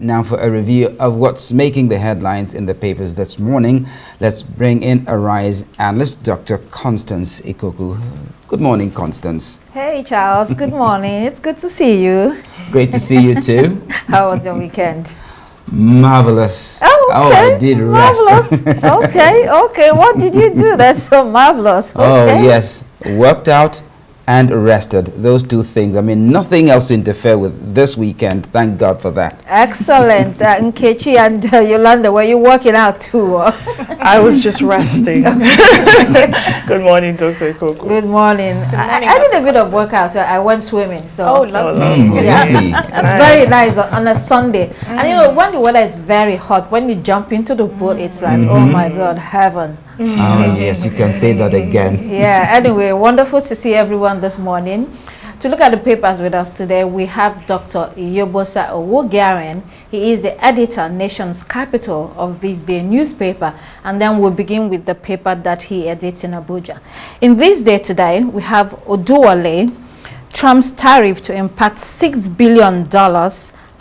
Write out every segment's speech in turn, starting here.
Now for a review of what's making the headlines in the papers this morning, let's bring in Arise analyst Dr. Constance Ikoku. Good morning, Constance. Hey, Charles. Good morning. It's good to see you. Great to see you too. How was your weekend? Marvelous. Oh, okay. I did rest. Marvelous. Okay. What did you do that's so marvelous? Okay. Oh, yes. Worked out and rested. Those two things. I mean, nothing else to interfere with this weekend. Thank God for that. Excellent. Nkechi and Yolanda, were you working out too? I was just resting. Good morning, Dr. Ikoku. Good morning. I did a bit of workout. I went swimming. So. Oh, lovely. Lovely. It's very nice on a Sunday. And you know, when the weather is very hot, when you jump into the pool, it's like, oh my God, heaven. Oh, yes, you can say that again. Yeah, anyway, wonderful to see everyone this morning. To look at the papers with us today, we have Dr. Iyobosa Owogiaren. He is the editor, Nation's Capital, of This Day newspaper. And then we'll begin with the paper that he edits in Abuja. In This Day today, we have Oduwole, Trump's tariff to impact $6 billion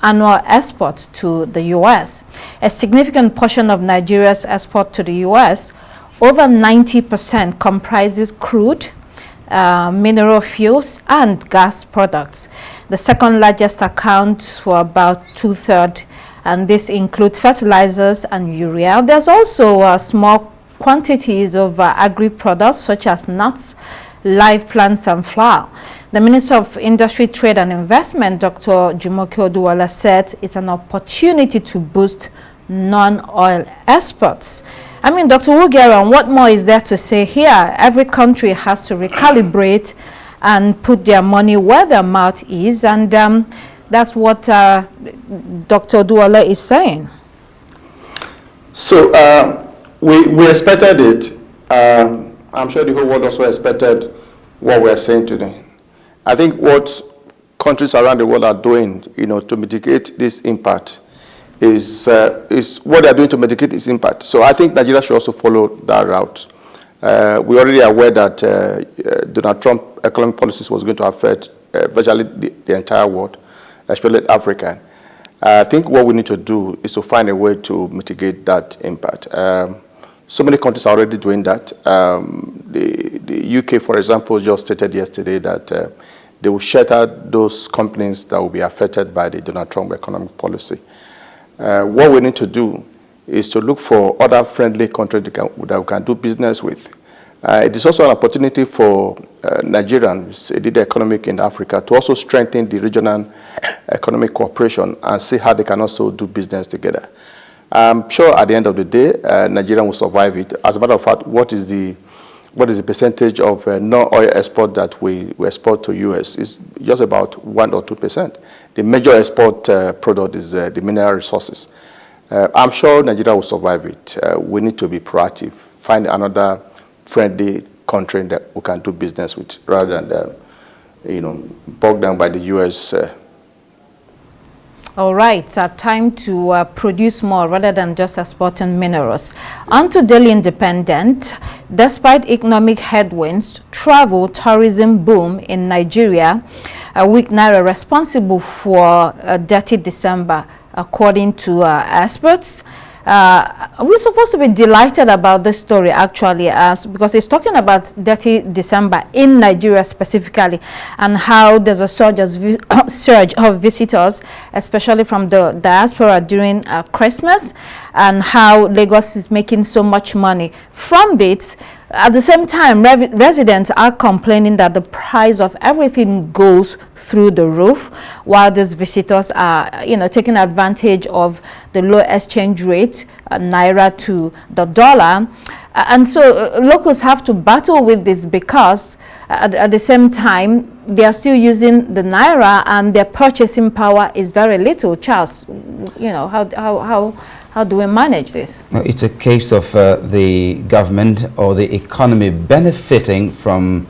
annual exports to the U.S. A significant portion of Nigeria's export to the U.S., over 90%, comprises crude, mineral fuels, and gas products. The second largest accounts for about 2/3, and this includes fertilizers and urea. There's also small quantities of agri-products such as nuts, live plants, and flour. The Minister of Industry, Trade and Investment, Dr. Jumoke Oduwole, said it's an opportunity to boost non-oil exports. I mean, Dr. Owogiaren, what more is there to say here? Every country has to recalibrate and put their money where their mouth is, and that's what Dr. Oduwole is saying. So we expected it. I'm sure the whole world also expected what we're saying today. I think what countries around the world are doing, to mitigate this impact is what they're doing to mitigate its impact. So I think Nigeria should also follow that route. We're already aware that Donald Trump's economic policies was going to affect virtually the entire world, especially Africa. I think what we need to do is to find a way to mitigate that impact. So many countries are already doing that. The UK, for example, just stated yesterday that they will shelter those companies that will be affected by the Donald Trump economic policy. What we need to do is to look for other friendly countries that we can do business with. It is also an opportunity for Nigerians, a leader economic in Africa, to also strengthen the regional economic cooperation and see how they can also do business together. I'm sure at the end of the day, Nigeria will survive it. As a matter of fact, what is the percentage of non-oil export that we export to US? Is just about 1 or 2%. The major export product is the mineral resources. I'm sure Nigeria will survive it. We need to be proactive, find another friendly country that we can do business with, rather than bogged down by the US. All right, it's time to produce more rather than just exporting minerals. On to Daily Independent. Despite economic headwinds, travel tourism boom in Nigeria, a weak naira responsible for a dirty December, according to experts. We're supposed to be delighted about this story, actually, because it's talking about dirty December in Nigeria specifically, and how there's a surge of visitors, especially from the diaspora during Christmas, and how Lagos is making so much money from it. At the same time, residents are complaining that the price of everything goes through the roof, while these visitors are, taking advantage of the low exchange rate, naira to the dollar. And so locals have to battle with this because at the same time, they are still using the naira and their purchasing power is very little. Charles, how do we manage this? It's a case of the government or the economy benefiting from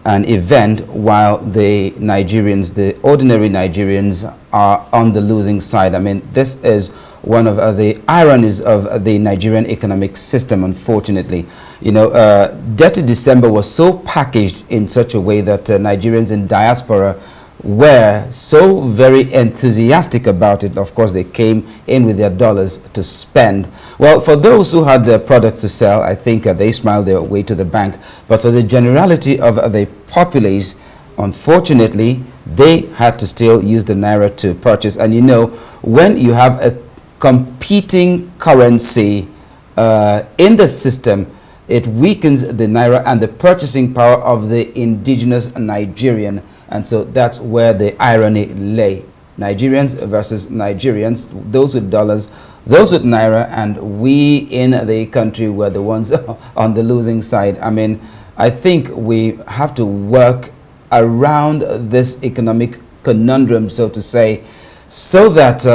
an event while the Nigerians, the ordinary Nigerians, are on the losing side. I mean, this is one of the ironies of the Nigerian economic system, unfortunately. Dirty December was so packaged in such a way that Nigerians in diaspora were so very enthusiastic about it. Of course, they came in with their dollars to spend. Well, for those who had their products to sell, I think they smiled their way to the bank. But for the generality of the populace, unfortunately, they had to still use the naira to purchase. And you know, when you have a competing currency in the system, it weakens the naira and the purchasing power of the indigenous Nigerian. And so that's where the irony lay. Nigerians versus Nigerians, those with dollars, those with naira, and we in the country were the ones on the losing side. I mean, I think we have to work around this economic conundrum, so to say, so that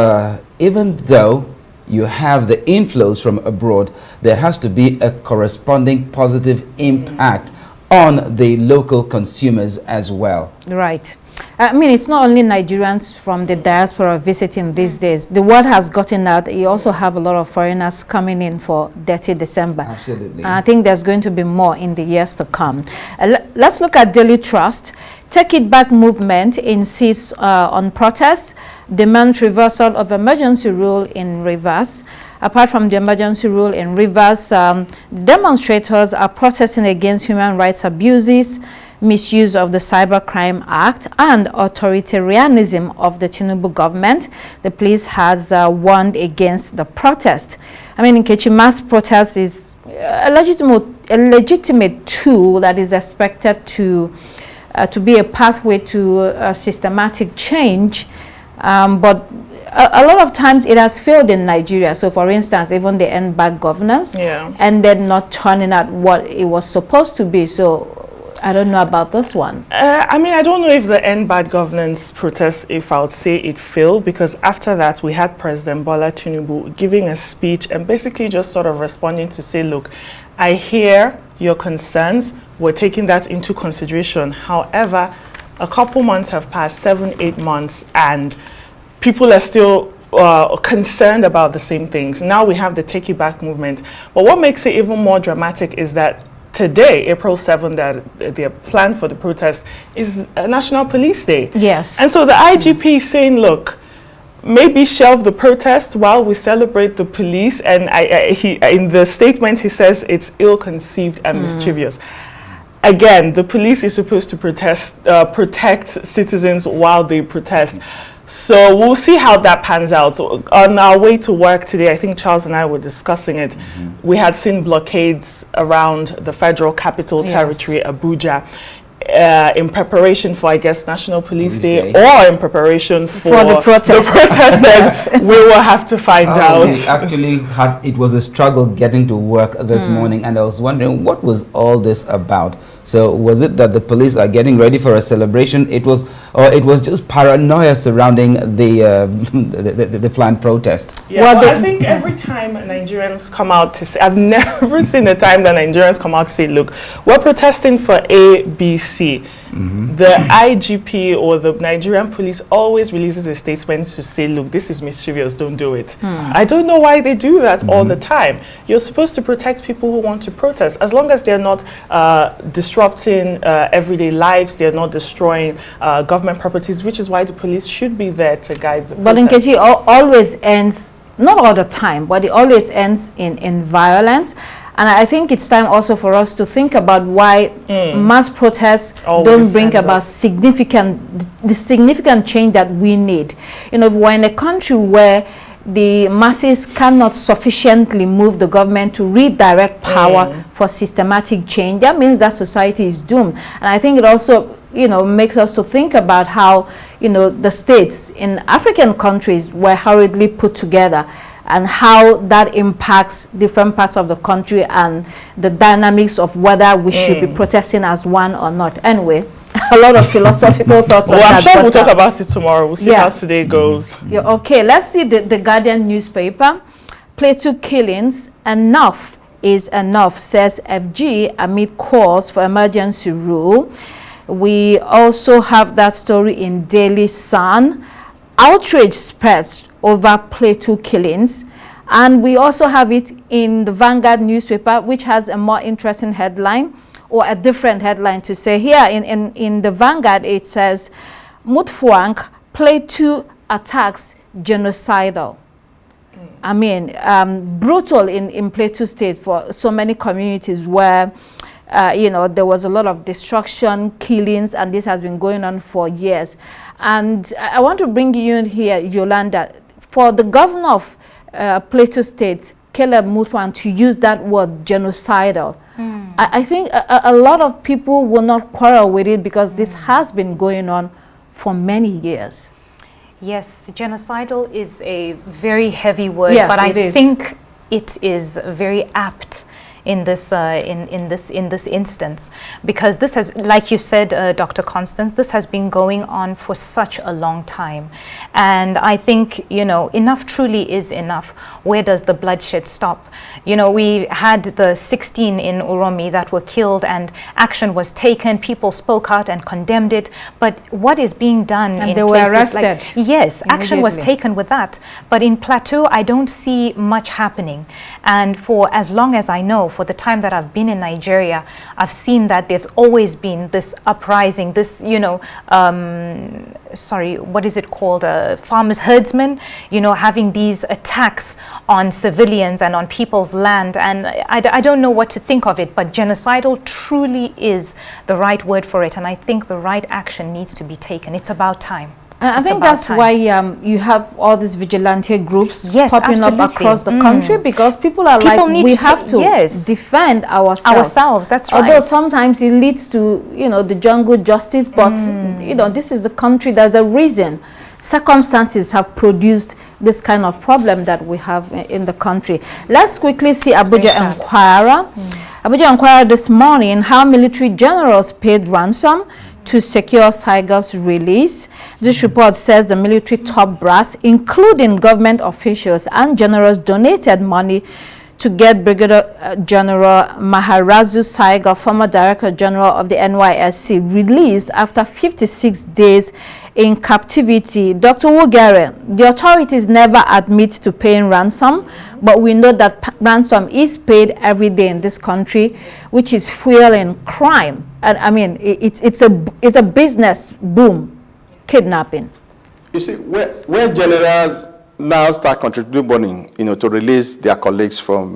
even though you have the inflows from abroad, there has to be a corresponding positive impact on the local consumers as well. Right. I mean, it's not only Nigerians from the diaspora visiting these days. The word has gotten out. You also have a lot of foreigners coming in for Dirty December. Absolutely. And I think there's going to be more in the years to come. Let's look at Daily Trust. Take It Back movement insists on protests, demands reversal of emergency rule in Rivers. Apart from the emergency rule in Rivers, demonstrators are protesting against human rights abuses, misuse of the Cybercrime Act, and authoritarianism of the Tinubu government. The police has warned against the protest. I mean, Nkechi, mass protest is a legitimate tool that is expected to be a pathway to systematic change, but a lot of times it has failed in Nigeria. So, for instance, even the end bad governance ended not turning out what it was supposed to be. So, I don't know about this one. I mean, I don't know if the end bad governance protest, if I would say it failed, because after that we had President Bola Tinubu giving a speech and basically just sort of responding to say, look, I hear your concerns, we're taking that into consideration. However, a couple months have passed, 7, 8 months, and people are still concerned about the same things. Now we have the Take It Back movement. But what makes it even more dramatic is that today, April 7th, that their plan for the protest is a National Police Day. Yes. And so the IGP is saying, look, maybe shelve the protest while we celebrate the police. And he, in the statement, he says it's ill-conceived and mischievous. Again, the police is supposed to protect citizens while they protest. So we'll see how that pans out. So on our way to work today, I think Charles and I were discussing it. We had seen blockades around the Federal Capital Territory, Abuja, in preparation for, I guess, National Police Day, or in preparation for the protesters. We will have to find out. It was a struggle getting to work this morning, and I was wondering what was all this about. So was it that the police are getting ready for a celebration? It was just paranoia surrounding the planned protest. Yeah, well, I think every time Nigerians come out to say, I've never seen a time that Nigerians come out to say, look, we're protesting for A, B, C. The IGP or the Nigerian police always releases a statement to say, look, this is mischievous, don't do it. I don't know why they do that all the time. You're supposed to protect people who want to protest, as long as they're not disrupting everyday lives, they're not destroying government properties, which is why the police should be there to guide the protest. But Nkechi, always ends, not all the time, but it always ends in violence. And I think it's time also for us to think about why mass protests don't bring about the significant change that we need. You know, we're in a country where the masses cannot sufficiently move the government to redirect power for systematic change. That means that society is doomed. And I think it also, you know, makes us to think about how, you know, the states in African countries were hurriedly put together, and how that impacts different parts of the country and the dynamics of whether we should be protesting as one or not. Anyway, a lot of philosophical thoughts on that. I'm sure we'll talk about it tomorrow. We'll see how today goes. Okay, let's see the Guardian newspaper. Plateau killings, enough is enough, says FG amid calls for emergency rule. We also have that story in Daily Sun. Outrage spreads over Plateau killings, and we also have it in the Vanguard newspaper, which has a more interesting headline, or a different headline to say. Here in the Vanguard, it says Mutfwang, Plateau attacks genocidal. I mean, brutal in Plateau State for so many communities where, you know, there was a lot of destruction, killings, and this has been going on for years. And I want to bring you in here, Yolanda, for the governor of Plateau State, Caleb Mutfwang, to use that word genocidal. I think a lot of people will not quarrel with it because this has been going on for many years. Yes, genocidal is a very heavy word, yes, but I think it is very apt in this instance, because this has, like you said, Dr. Constance, this has been going on for such a long time, and I think, you know, enough truly is enough. Where does the bloodshed stop? You know, we had the 16 in Uromi that were killed, and action was taken. People spoke out and condemned it, but what is being done and in they places were arrested like, yes, action was taken with that, but in Plateau I don't see much happening. And for as long as I know, for the time that I've been in Nigeria, I've seen that there's always been this uprising, this, you know, sorry, what is it called? Farmers, herdsmen, you know, having these attacks on civilians and on people's land. And I don't know what to think of it, but genocidal truly is the right word for it. And I think the right action needs to be taken. It's about time. And I think that's why you have all these vigilante groups popping up across the country, because people are we have to defend ourselves. That's right. Although sometimes it leads to, you know, the jungle justice, but you know, this is the country. There's a reason. Circumstances have produced this kind of problem that we have in the country. Let's quickly see Abuja Enquirer. Abuja Enquirer this morning, how military generals paid ransom to secure Saigo's release. This report says the military top brass, including government officials and generals, donated money to get Brigadier General Maharazu Saigo, former Director General of the NYSC, released after 56 days in captivity. Dr. Wogare, the authorities never admit to paying ransom, but we know that ransom is paid every day in this country, which is fueling crime. And I mean, it's a business boom, kidnapping. You see, where generals now start contributing money, you know, to release their colleagues from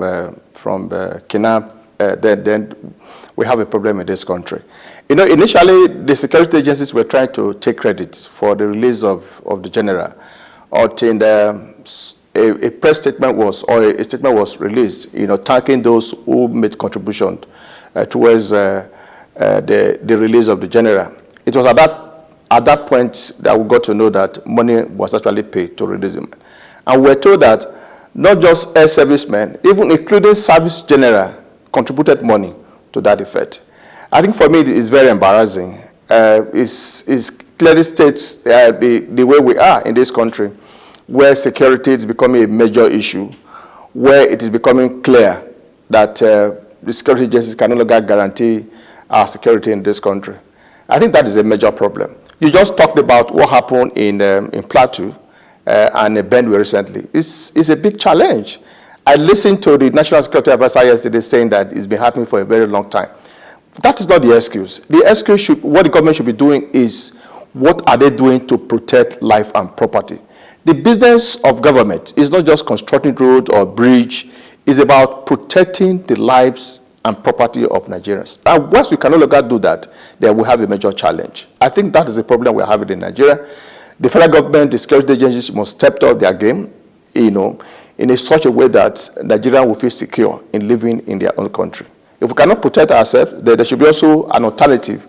kidnap, then we have a problem in this country. You know, initially the security agencies were trying to take credit for the release of the general, until a press statement was, or a statement was released, you know, thanking those who made contribution towards the release of the general. It was at that point that we got to know that money was actually paid to release him. And we're told that not just air servicemen, even including service general, contributed money to that effect. I think for me it is very embarrassing. It clearly states the way we are in this country, where security is becoming a major issue, where it is becoming clear that the security agencies can no longer guarantee our security in this country. I think that is a major problem. You just talked about what happened in Plateau and Benue recently. It's a big challenge. I listened to the National Security Advisor yesterday saying that it's been happening for a very long time. That is not the excuse. The excuse what the government should be doing is, what are they doing to protect life and property? The business of government is not just constructing road or bridge. It's about protecting the lives and property of Nigerians. And once we can no longer do that, then we have a major challenge. I think that is the problem we're having in Nigeria. The federal government, the security agencies must step up their game, you know, in such a way that Nigeria will feel secure in living in their own country. If we cannot protect ourselves, then there should be also an alternative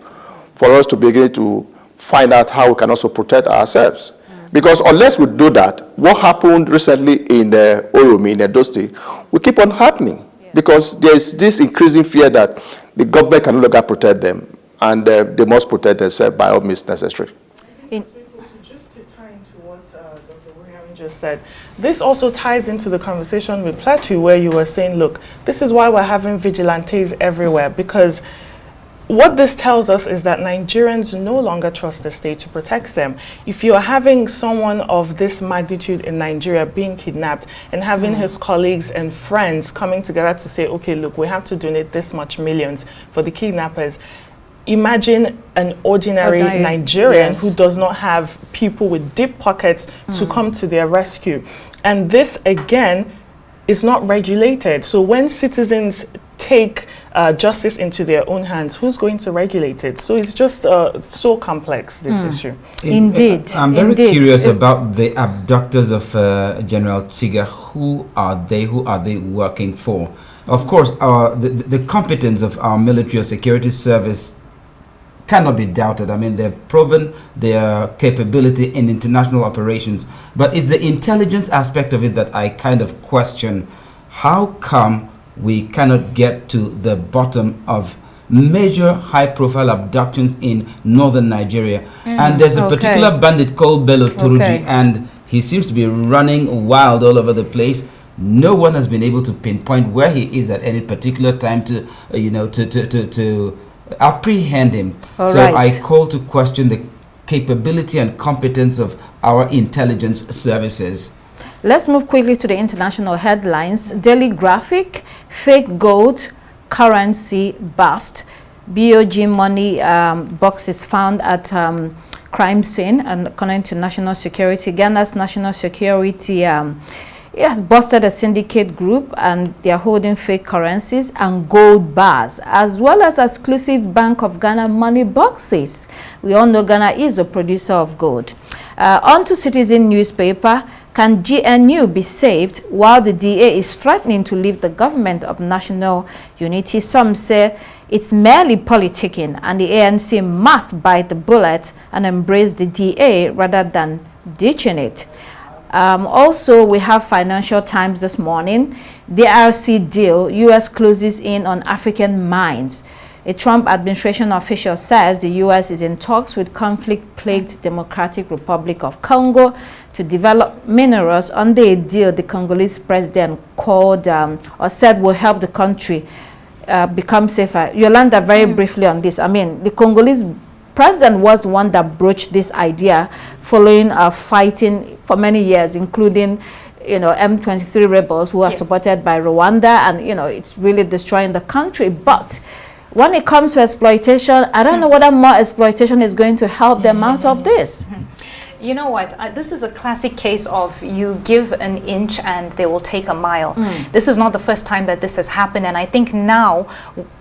for us to begin to find out how we can also protect ourselves. Because unless we do that, what happened recently in Oromi, in Edo State, will keep on happening. Because there's this increasing fear that the government can no longer protect them, and they must protect themselves by all means necessary. Just to tie into what Dr. William just said, this also ties into the conversation with Plateau, where you were saying, look, this is why we're having vigilantes everywhere, because what this tells us is that Nigerians no longer trust the state to protect them. If you're having someone of this magnitude in Nigeria being kidnapped and having his colleagues and friends coming together to say, okay, look, we have to donate this much millions for the kidnappers, imagine an ordinary Nigerian who does not have people with deep pockets to come to their rescue. And this, again, is not regulated. So when citizens take justice into their own hands, who's going to regulate it? So it's just so complex, this issue. Indeed. I'm very curious about the abductors of General Chiga. Who are they? Who are they working for? Of course, the competence of our military or security service cannot be doubted. I mean, they've proven their capability in international operations. But it's the intelligence aspect of it that I kind of question. How come we cannot get to the bottom of major high-profile abductions in northern Nigeria? And there's a particular bandit called Bello Turuji, and he seems to be running wild all over the place. No one has been able to pinpoint where he is at any particular time to, to apprehend him. I call to question the capability and competence of our intelligence services. Let's move quickly to the international headlines. Daily Graphic, fake gold currency bust. BOG money boxes found at crime scene, and according to national security, Ghana's national security has busted a syndicate group, and they are holding fake currencies and gold bars, as well as exclusive Bank of Ghana money boxes. We all know Ghana is a producer of gold. On to Citizen newspaper. Can GNU be saved while the DA is threatening to leave the government of national unity? Some say it's merely politicking, and the ANC must bite the bullet and embrace the DA rather than ditching it. Also, we have Financial Times this morning. DRC deal, U.S. closes in on African mines. A Trump administration official says the U.S. is in talks with conflict-plagued Democratic Republic of Congo to develop minerals under a deal the Congolese president called or said will help the country become safer. Yolanda, very briefly on this. I mean, the Congolese president was one that broached this idea following fighting for many years, including M23 rebels who are supported by Rwanda, and it's really destroying the country. But when it comes to exploitation, I don't know whether more exploitation is going to help them out of this. You know what? This is a classic case of you give an inch and they will take a mile. This is not the first time that this has happened, and I think now,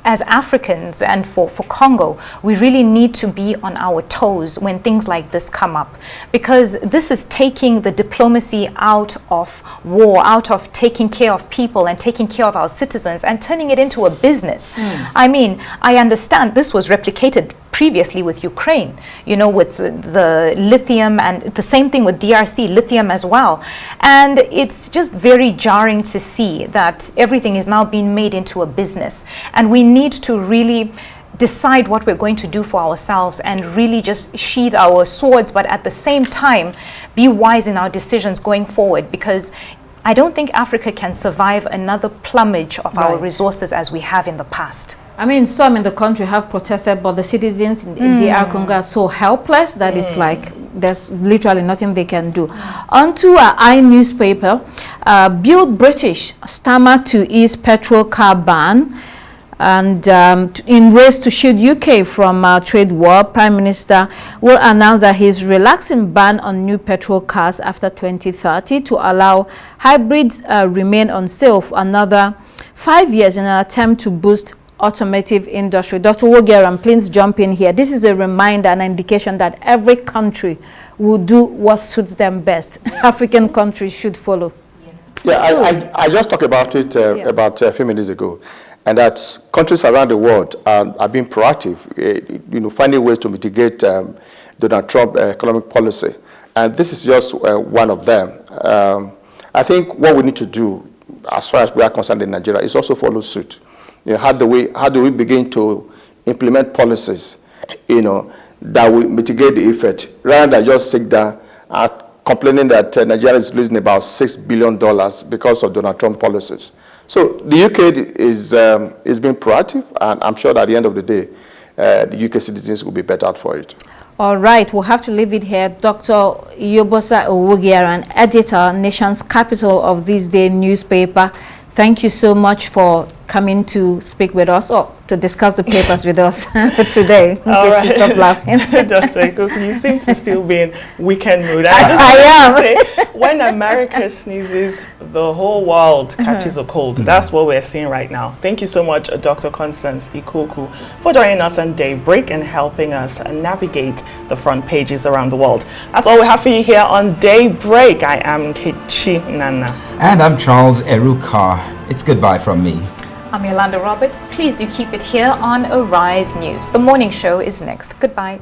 as Africans and for Congo, we really need to be on our toes when things like this come up, because this is taking the diplomacy out of war, out of taking care of people and taking care of our citizens, and turning it into a business. I mean, I understand this was replicated previously with Ukraine, with the lithium, and the same thing with DRC, lithium as well. And it's just very jarring to see that everything is now being made into a business. And we need to really decide what we're going to do for ourselves and really just sheathe our swords, but at the same time, be wise in our decisions going forward, because I don't think Africa can survive another plumage of our resources as we have in the past. I mean, some in the country have protested, but the citizens in DR Congo are so helpless that it's like there's literally nothing they can do. On to our newspaper. Build British stammer to ease petrol car ban. And in race to shield UK from trade war, Prime Minister will announce that he's relaxing ban on new petrol cars after 2030 to allow hybrids remain on sale for another 5 years in an attempt to boost automotive industry. Dr. Wogeran, please jump in here. This is a reminder and indication that every country will do what suits them best. African countries should follow. Yeah, I just talked about it about a few minutes ago, and that countries around the world are being proactive, finding ways to mitigate Donald Trump's economic policy, and this is just one of them. I think what we need to do, as far as we are concerned in Nigeria, is also follow suit. How do we begin to implement policies, that will mitigate the effect, rather than just sit down and complaining that Nigeria is losing about $6 billion because of Donald Trump policies. So the UK is being proactive, and I'm sure that at the end of the day, the UK citizens will be better out for it. All right, we'll have to leave it here. Dr. Yobosa Owogiaran, editor, Nation's Capital of This Day newspaper. Thank you so much for coming to speak with us or to discuss the papers with us today. All right. Stop laughing. Dr. Ikuku, you seem to still be in weekend mood. I am. Say, when America sneezes, the whole world catches a cold. That's what we're seeing right now. Thank you so much, Dr. Constance Ikuku, for joining us on Daybreak and helping us navigate the front pages around the world. That's all we have for you here on Daybreak. I am Kichi Nana. And I'm Charles Eruka. It's goodbye from me. I'm Yolanda Robert. Please do keep it here on Arise News. The morning show is next. Goodbye.